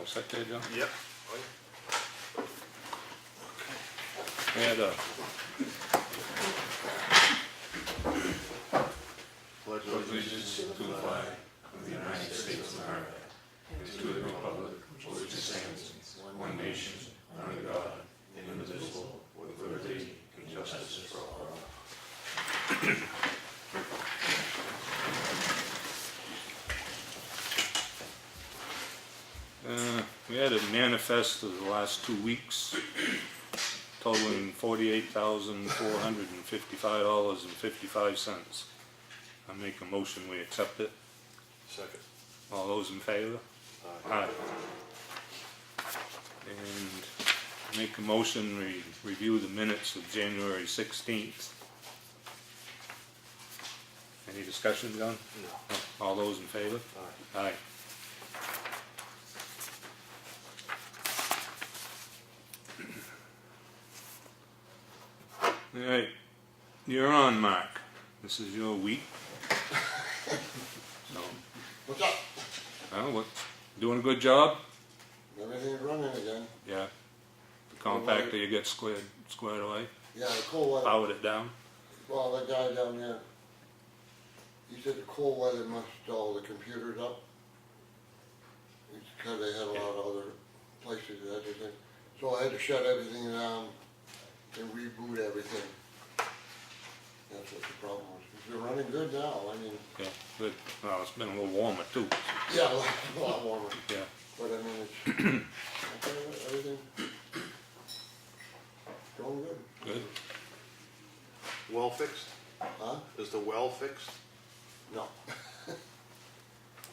all set there, John? Yep. We had a Pledge allegiance to the flag of the United States of America and to the republic for which it stands, one nation, under God, indivisible, with liberty and justice for all. We had a manifest of the last 2 weeks totaling $48,455.55. I make a motion we accept it. Second. All those in favor? Aye. And make a motion we review the minutes of January 16th. Any discussion, John? No. All those in favor? Aye. Aye. All right, you're on, Mark. This is your week. So, What's up? well, what, doing a good job? Everything's running again. Yeah. The compactor you get squared away, Yeah, the cold weather. powered it down. Well, that guy down there, he said the cold weather must all the computers up. It's because they had a lot of other places that they did. So I had to shut everything down and reboot everything. That's what the problem was. They're running good now. I mean, Yeah, good. Well, it's been a little warmer too. yeah, a lot warmer. Yeah. But I mean, it's, everything going good. Good. Well fixed? Huh? Is the well fixed? No.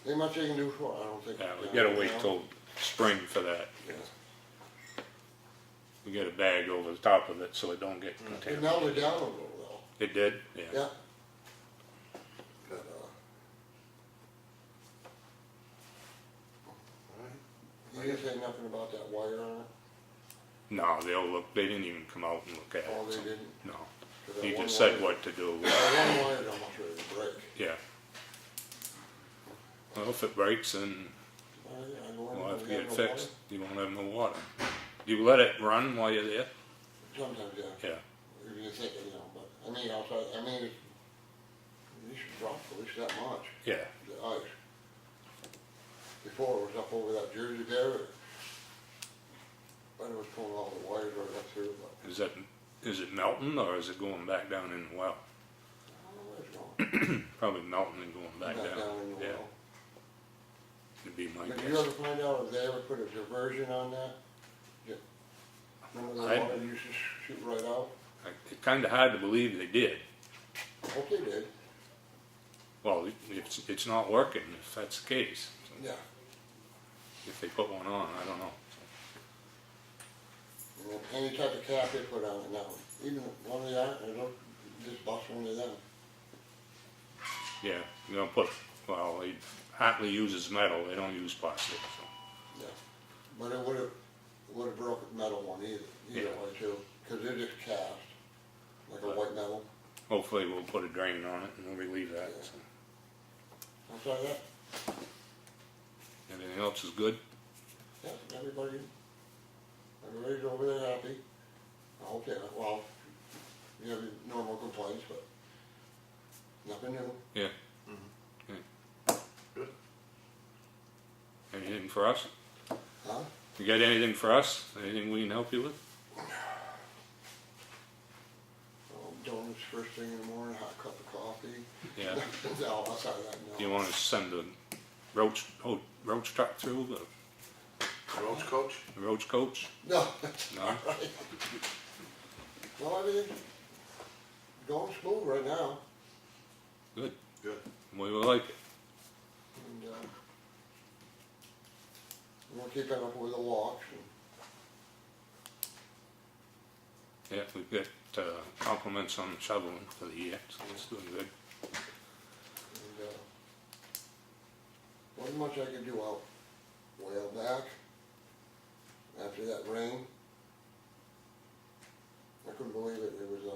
Ain't much they can do for it, I don't think. Yeah, we gotta wait till spring for that. Yeah. We get a bag over the top of it so it don't get It contaminated. melted down a little though. It did? Yeah. Yeah. But, you didn't say nothing about that wire on it? No, they didn't even come out and look at it. Oh, they so, didn't? No. 'Cause that He one just said wire- what to do. That one wire's almost ready to break. Yeah. Well, if it breaks, then Oh, yeah, I go in we'll have to and get we it no fixed. water. You won't have no water. You let it run while you're there? Sometimes, yeah. Yeah. If you think, you know, but, I mean, outside, I mean, it should drop at least that much, Yeah. the ice. Before it was up over that Jersey there, but it was pulling all the wires right up through, but Is it melting or is it going back down in the well? I don't know where it's going. Probably melting and going back down. in the Yeah. well. It'd be my But did you guess. ever find out if they ever put a diversion on that? Yeah. Remember the I- water used to shoot right out? It's kinda hard to believe they did. I hope they did. Well, it's not working if that's the case. So Yeah. if they put one on, I don't know. And then any type of cap they put on it now, even one of the, it'll just bust one of them. Yeah, you don't put, well, they Hartley uses metal, they don't use plastic, so. Yeah. But it would've broke a metal one either Yeah. way too, cause they're just cast, like a white metal. Hopefully we'll put a drain on it and we'll relieve that, Yeah. so. Outside that, Everything else is good? yeah, everybody's over there happy. I hope they, well, you have your normal complaints, but nothing new. Yeah. Mm-hmm. Okay. Good. Anything for us? Huh? You got anything for us? Anything we can help you with? Donuts first thing in the morning, hot cup of coffee. Yeah. No, outside of that, no. Do you want to send a roach truck through, Roach coach? the roach coach? No, that's No? all right. No, everything's going smooth right now. Good. Good. We will like it. And, we're keeping up with the walks and Yeah, we've got compliments on shoveling for the year, so it's doing good. wasn't much I could do out way out back after that rain. I couldn't believe it. It was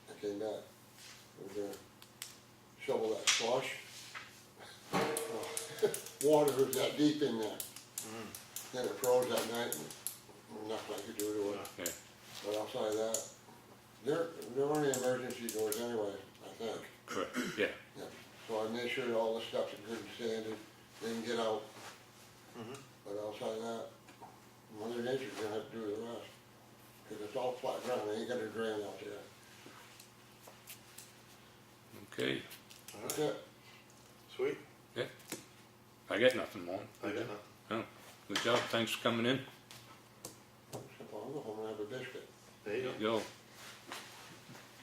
I came back. We were gonna shovel that slush. water was that deep in there. Then it froze that night and nothing I could do to it. Yeah. But outside of that, there weren't any emergency doors anyway, I think. Correct, yeah. Yeah. So I made sure all the steps are good and standard, they can get out. But outside of that, Mother Nature's gonna have to do the rest. Cause it's all flat ground, they ain't got a drain out there. Okay, That's it. Sweet. yeah. I got nothing more. I got nothing. No, good job, thanks for coming in. I'll go home and have a biscuit. There you go. Yo,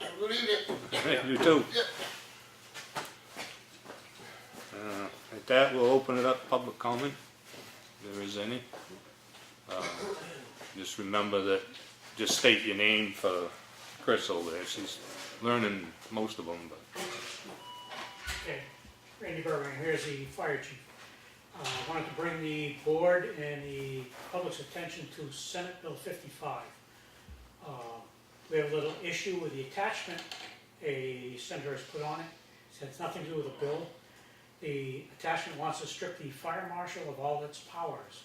Have a good evening. hey, you too. Yeah. At that, we'll open it up, public comment, if there is any. Just remember that, just state your name for Chris over there, she's learning most of them, but. Okay, Randy Burbank, here's the fire chief. I wanted to bring the board and the public's attention to Senate Bill 55. We have a little issue with the attachment a senator has put on it. It has nothing to do with the bill. The attachment wants to strip the fire marshal of all its powers.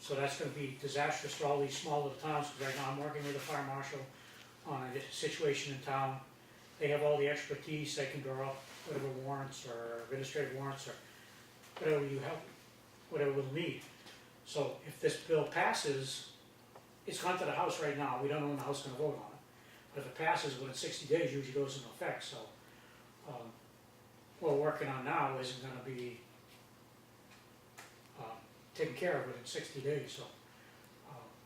So that's going to be disastrous for all these small little towns, because right now I'm working with the fire marshal on a situation in town. They have all the expertise, they can draw up whatever warrants or administrative warrants or whatever you have, whatever we'll need. So if this bill passes, it's gone to the House right now, we don't know when the House is gonna vote on it. But if it passes, within 60 days, usually goes into effect, so, what we're working on now isn't gonna be, taken care of within 60 days, so.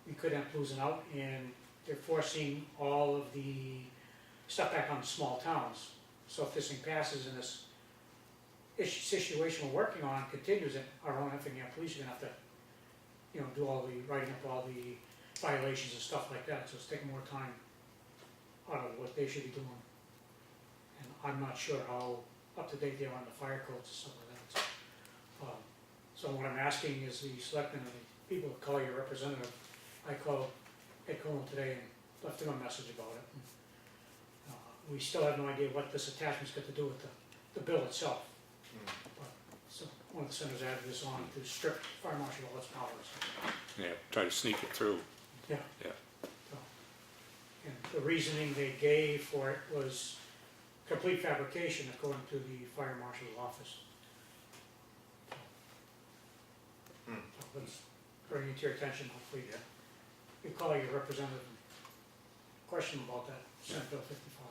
We could end up losing out, and they're forcing all of the stuff back on the small towns. So if this thing passes and this situation we're working on continues, and our own Effingham police are gonna have to, do all the, writing up all the violations and stuff like that, so it's taking more time out of what they should be doing. And I'm not sure how up to date they are on the fire codes and stuff like that. So what I'm asking is the selectmen and the people who call your representative. I called Ed Comeau today and left him a message about it. We still have no idea what this attachment's got to do with the bill itself. But, so one of the senators added this on to strip fire marshal of all its powers. Yeah, try to sneak it through. Yeah. Yeah. So, and the reasoning they gave for it was complete fabrication according to the fire marshal's office. So let's bring it to your attention, hopefully you call your representative and question about that, Senate Bill 55.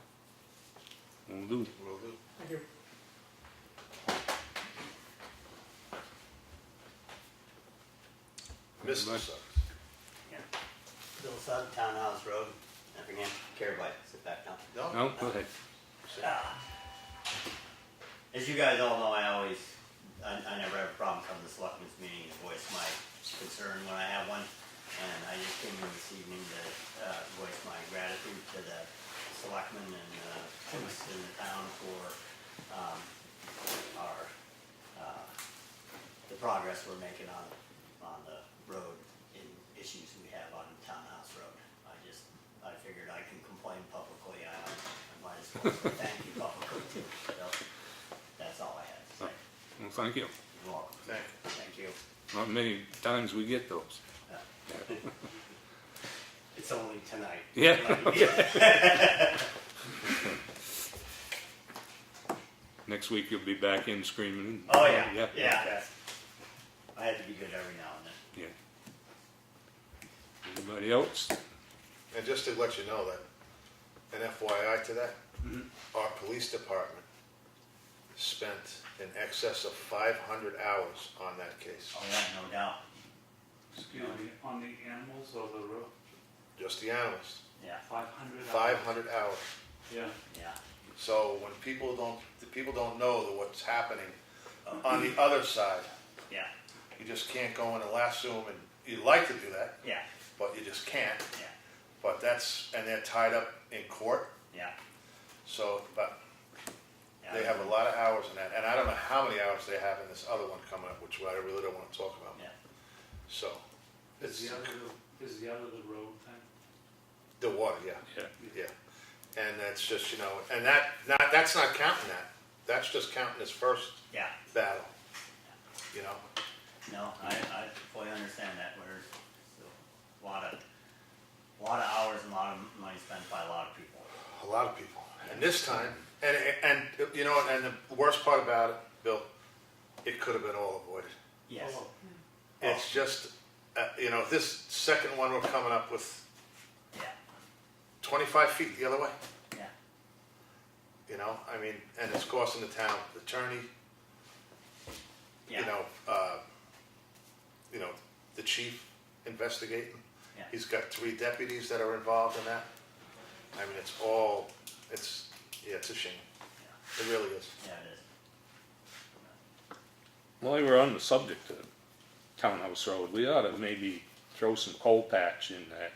Will do. Will do. Thank you. Mr. Right. Suggs. Yeah. Bill Sugg, Townhouse Road, Effingham, Cheryle, sit back down. No, go ahead. As you guys all know, I never have a problem coming to selectmen's meeting and voice my concern when I have one. And I just came in this evening to voice my gratitude to the selectmen and police in the town for the progress we're making on the road in issues we have on Townhouse Road. I figured I can complain publicly, I might as well say thank you publicly too. So that's all I had to say. Well, thank you. You're welcome. Thank you. Not many times we get those. It's only tonight. Yeah. Next week you'll be back in screaming. Oh yeah, Yeah. yeah. I had to be good every now and then. Yeah. Anybody else? And just to let you know that, an FYI to that, our police department spent in excess of 500 hours on that case. Oh yeah, no doubt. Excuse me, on the animals or the road? Just the animals, Yeah, 500 hours? 500 hours. Yeah. yeah. So when people don't know that what's happening on the other side, Yeah, you just can't go in and lasso them, and you'd like to do that, yeah, but you just can't. yeah, But and they're tied up in court, yeah. so, but Yeah. they have a lot of hours in that, and I don't know how many hours they have in this other one coming up, which I really don't want to talk about. Yeah. So, Is the other the road thing? the water, yeah, Yeah. yeah, and that's just, and that's not counting that, that's just counting his first Yeah, battle. you know? No, I fully understand that, where it's a lot of hours and a lot of money spent by a lot of people. A lot of people. And this time, and you know, and the worst part about it, Bill, it could have been all avoided. Yes, It's just, you know, this second one we're coming up with yeah, 25 feet the other way. yeah, You know, I mean, and it's costing the town attorney, yeah. you know, the chief investigating. Yeah. He's got 3 deputies that are involved in that. I mean, it's a shame. It really is. Yeah, it is. While we were on the subject of Townhouse Road, we ought to maybe throw some coal patch in that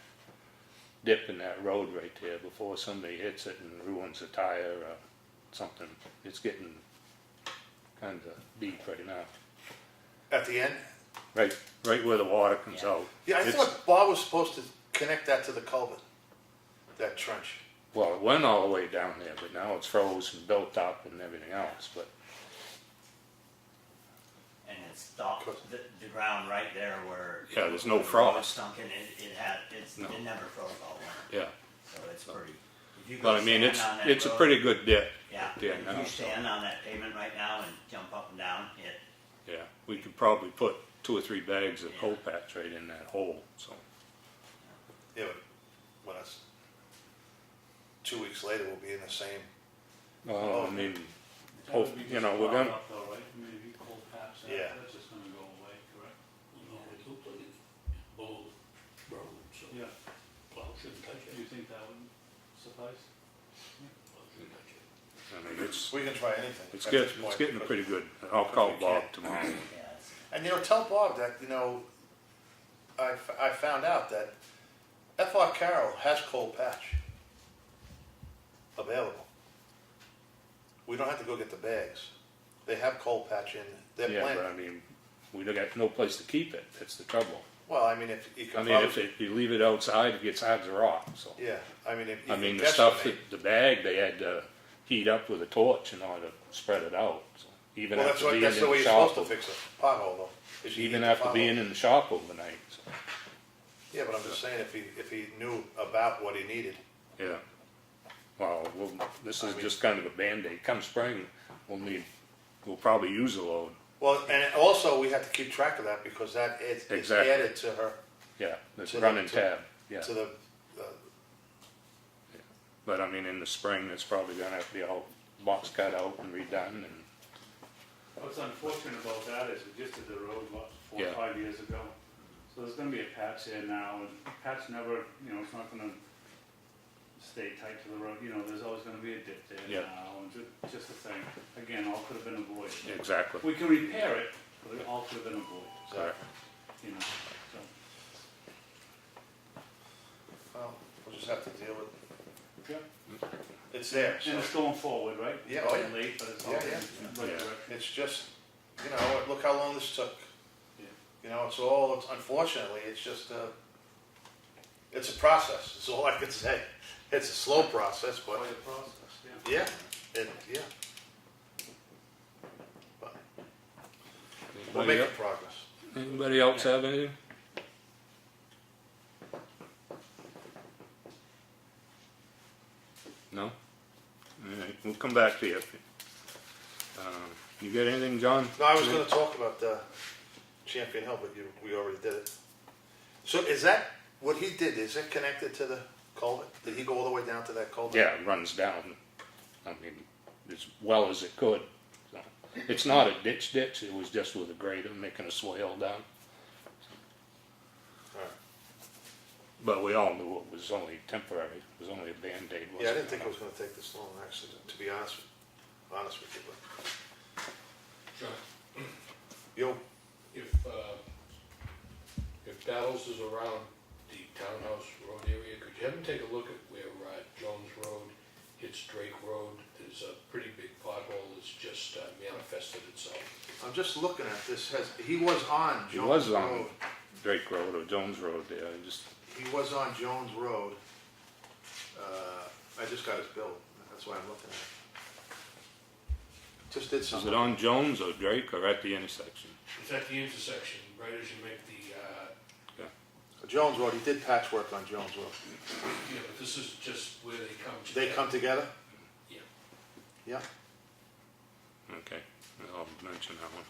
dip in that road right there before somebody hits it and ruins a tire or something. It's getting kind of deep right now. At the end, Right where the water comes Yeah. out. yeah, I It's- thought Bob was supposed to connect that to the culvert, that trench. Well, it went all the way down there, but now it's froze and built up and everything else, but And it's stopped, the ground right there where. Yeah, there's no where the frost. road sunk in, it never froze all winter, yeah. so it's pretty. If you But go I mean, stand on that it's a road- pretty good dip Yeah, there if now. you so, stand on that pavement right now and jump up and down, yeah, we could probably put 2 or 3 bags of coal patch right in that hole, so. Yeah, but when it's 2 weeks later, we'll be in the same. Well, I mean, That oh, would be you just know, we're plowed gonna, up though, right? Maybe coal patch, Yeah. that's just gonna go away, correct? No, it looked like it below the road, so Yeah, plow shouldn't touch do it. you think that would suffice? Plow shouldn't touch it. I mean, it's We can try anything. it's at getting this point, pretty because- good. I'll call we Bob can't. tomorrow. yeah, it's, And you know, tell Bob that, you know, I found out that FR Carroll has coal patch available. We don't have to go get the bags. They have coal patch in their Yeah, plant. but I mean, we don't got no place to keep it. That's the trouble. Well, I mean, if you I can mean, if probably, you leave it outside, it gets hard to rot, so. yeah, I mean, if you I mean, can the stuff, guesstimate. the bag, they had to heat up with a torch in order to spread it out. So even Well, after being in that's the way the you're shop, supposed to fix a pothole though. is you even heat the after pothole. being in the shop overnight, so, Yeah, but I'm just saying, if he knew about what he needed. yeah. Well, this is just kind of a Band-Aid. Come spring, we'll probably use a load. Well, and also, we have to keep track of that because that it's Exactly. added to her, Yeah, it's To the- running to- tab, yeah. to the, But I mean, in the spring, it's probably gonna have to be all box cut out and redone and, What's unfortunate about that is we just did the road, what, 4 or Yeah. 5 years ago? So there's gonna be a patch there now, and patch never, you know, it's not gonna stay tight to the road, you know, there's always gonna be a dip there Yeah. now, and just a thing. Again, all could have been avoided. exactly. We can repair it, but it all could have been avoided, Correct. you know, so. well, we'll just have to deal with, Yeah. it's there, so. And it's going forward, right? Yeah, oh, yeah. Late, but it's all Yeah, in yeah. the right Yeah. direction. It's just, you know, look how long this took. Yeah. You know, it's unfortunately, it's just it's a process, that's all I can say. It's a slow process, but, Quite a process, yeah. yeah. But we're Anybody making progress. Anybody else have anything? No? Alright, we'll come back to you. You got anything, John? No, I was gonna talk about Champion Hill, but we already did it. So is that, what he did, is it connected to the culvert? Did he go all the way down to that culvert? Yeah, it runs down, I mean, as well as it could. So, it's not a ditch, it was just with a grader making a swale down. Alright. But we all knew it was only temporary, it was only a Band-Aid. Yeah, I didn't think it was gonna take this long, actually, to be honest with you, but. John, Yo, if Battles is around the Townhouse Road area, could you have him take a look at where Jones Road hits Drake Road? There's a pretty big pothole that's just manifested itself. I'm just looking at this, he was on He Jones was on Road. Drake Road or Jones Road there, I just, He was on Jones Road. I just got his bill, that's why I'm looking at it. Just did is something. it on Jones or Drake or at the intersection? It's It's at the intersection, right as you make the, Jones Road, he did patchwork on Jones Road. yeah, but this is just where they come together. They come together? Yeah. Yeah. Okay, I'll mention that one.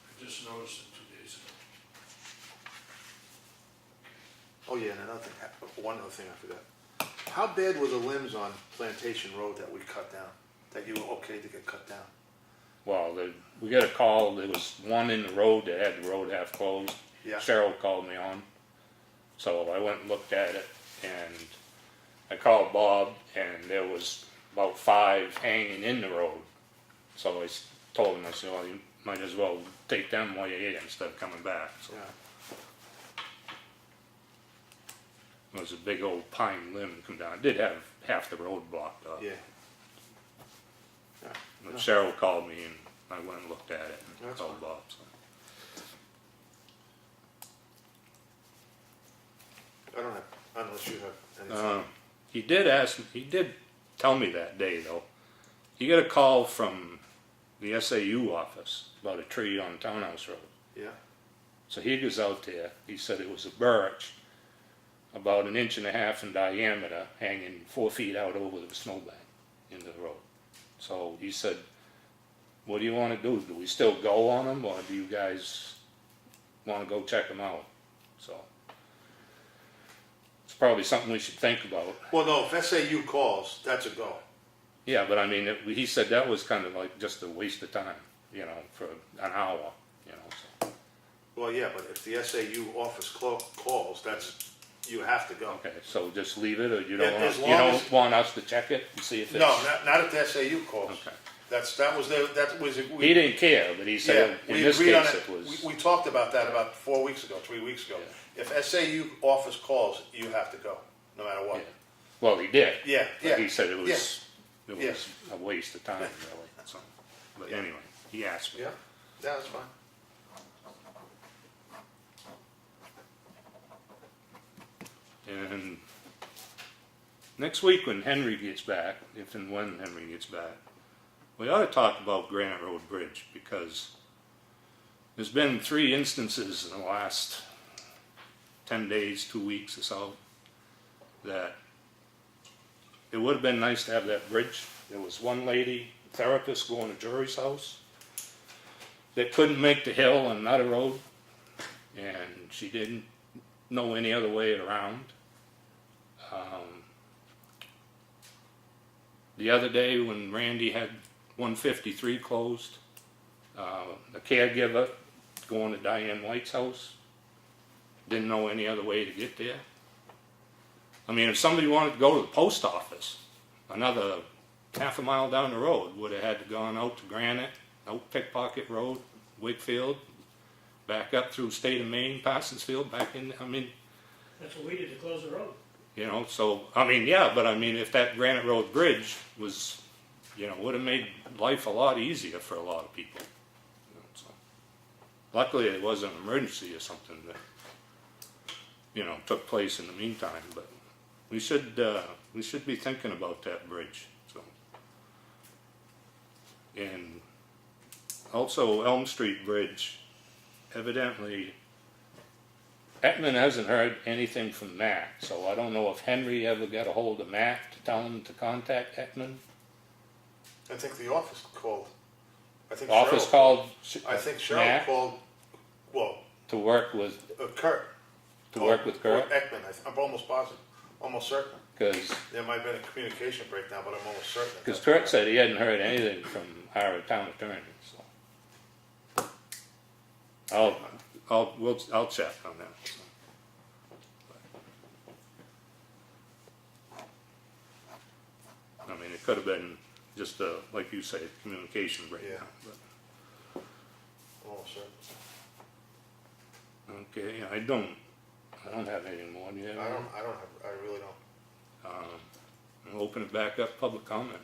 I just noticed it 2 days ago. Oh, yeah, and another thing, one other thing I forgot. How bad were the limbs on Plantation Road that we cut down? That you were okay to get cut down? Well, we got a call, there was one in the road that had the road half closed. Yeah. Cheryle called me on, so I went and looked at it, and I called Bob, and there was about 5 hanging in the road. So I told him, I said, well, you might as well take them while you're here instead of coming back, so. Yeah. It was a big old pine limb come down, it did have half the road blocked up. Yeah. Yeah. But Cheryle called me, and I went and looked at it, and That's called fine. Bob, so. I don't have, unless you have anything. He did tell me that day though. He got a call from the SAU office about a tree on Townhouse Road. Yeah. So he goes out there, he said it was a birch about 1.5 inches in diameter hanging 4 feet out over the snowbank in the road. So he said, what do you want to do? Do we still go on them, or do you guys want to go check them out? So it's probably something we should think about. Well, no, if SAU calls, that's a go. Yeah, but I mean, he said that was kind of like just a waste of time, you know, for an hour, you know. So. Well, yeah, but if the SAU office calls, that's, you have to go. Okay, so just leave it, or you Yeah, don't as want, long you don't as- want us to check it and see if it's... No, not if the SAU calls. Okay. That was. He didn't care, but he said Yeah, in we this agreed on case it. it was... We talked about that about 4 weeks ago, 3 weeks ago. If SAU office calls, you have to go, no matter Yeah. what. Well, he did. Yeah, But yeah. he said it was, Yeah. it Yeah. was a waste of time, really, so. But Yeah. anyway, he asked me. Yeah, yeah, that's fine. And next week when Henry gets back, if and when Henry gets back, we ought to talk about Granite Road Bridge, because there's been 3 instances in the last 10 days, 2 weeks or so, that it would have been nice to have that bridge. There was one lady, therapist, going to Jury's house that couldn't make the hill on another road, and she didn't know any other way around. The other day when Randy had 153 closed, the caregiver going to Diane White's house didn't know any other way to get there. I mean, if somebody wanted to go to the post office, another half a mile down the road, would have had to gone out to Granite, out Pickpocket Road, Wakefield, back up through State of Maine, Parsonsfield, back in, I mean, That's what we did to close the road. you know, so, I mean, yeah, but I mean, if that Granite Road Bridge was, you know, would have made life a lot easier for a lot of people. You know, so. Luckily, it wasn't an emergency or something that, you know, took place in the meantime, but we should be thinking about that bridge, so. And also Elm Street Bridge, evidently, Ekman hasn't heard anything from Matt, so I don't know if Henry ever got a hold of Matt to tell him to contact Ekman. I think the office called. I think Office Cheryle called I think Cheryle Matt called, well, to work with Kurt. work with Kurt, Or Ekman, I'm almost positive, almost certain. because There might have been a communication breakdown, but I'm almost certain. Because Kurt said he hadn't heard anything from our town attorney, so. I'll check on that. So. I mean, it could have been just a, like you say, communication breakdown, but, Almost certain. okay, I don't have anything more, do you have? I any? really don't. I'll open it back up, public comment.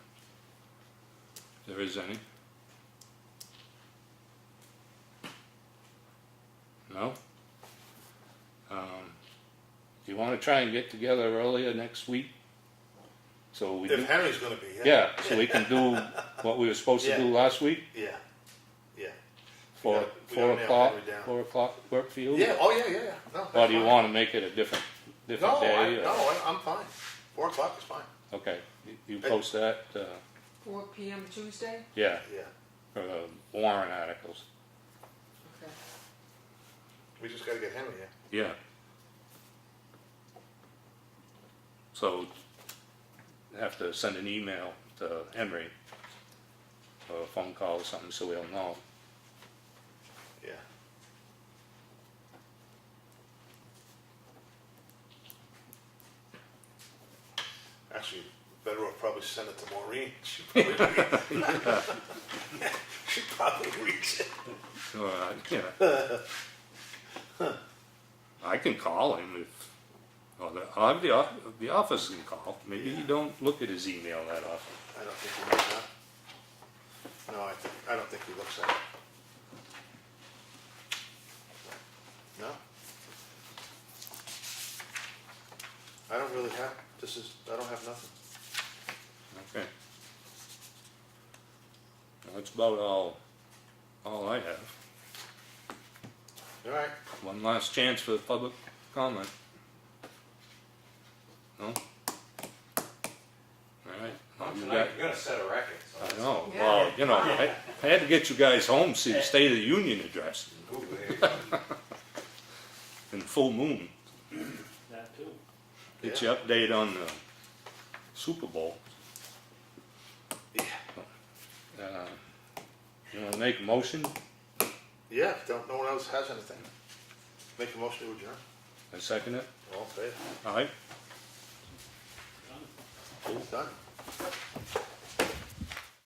If there is any. No? Do you want to try and get together earlier next week? So we do, If Henry's gonna be, yeah, so we can do what we were supposed to do last week? Yeah, yeah. 4 we gotta nail o'clock, Henry down. 4 o'clock work for you? Yeah, oh, yeah, no. Or do you that's wanna make it a different fine. day? or- I'm fine. 4 o'clock is fine. Okay, you post that, 4 PM Tuesday? yeah, Yeah, for the warrant articles, Okay. we just gotta get Henry here. yeah. So, have to send an email to Henry, or a phone call or something, so he'll know. Yeah. Actually, better off probably send it to Maureen. She probably reads it. Yeah. I can call him if, or I'll have the office can call. Maybe you don't look at his email that often. I don't think he looks at it. No, I don't think he looks at it. No? I don't really have, I don't have nothing. Okay. Well, that's about all I have. All right, One last chance for the public comment. No? All right. Well, you got- You're gonna set a record, so. I know, Yeah. well, you know, I had to get you guys home, see the State of the Union address Ooh, there you go. in full moon. That too. Get you update on the Super Bowl. yeah, You wanna make a motion? yeah, no one else has anything. Make a motion to adjourn. I second it? All in favor? All right? Done.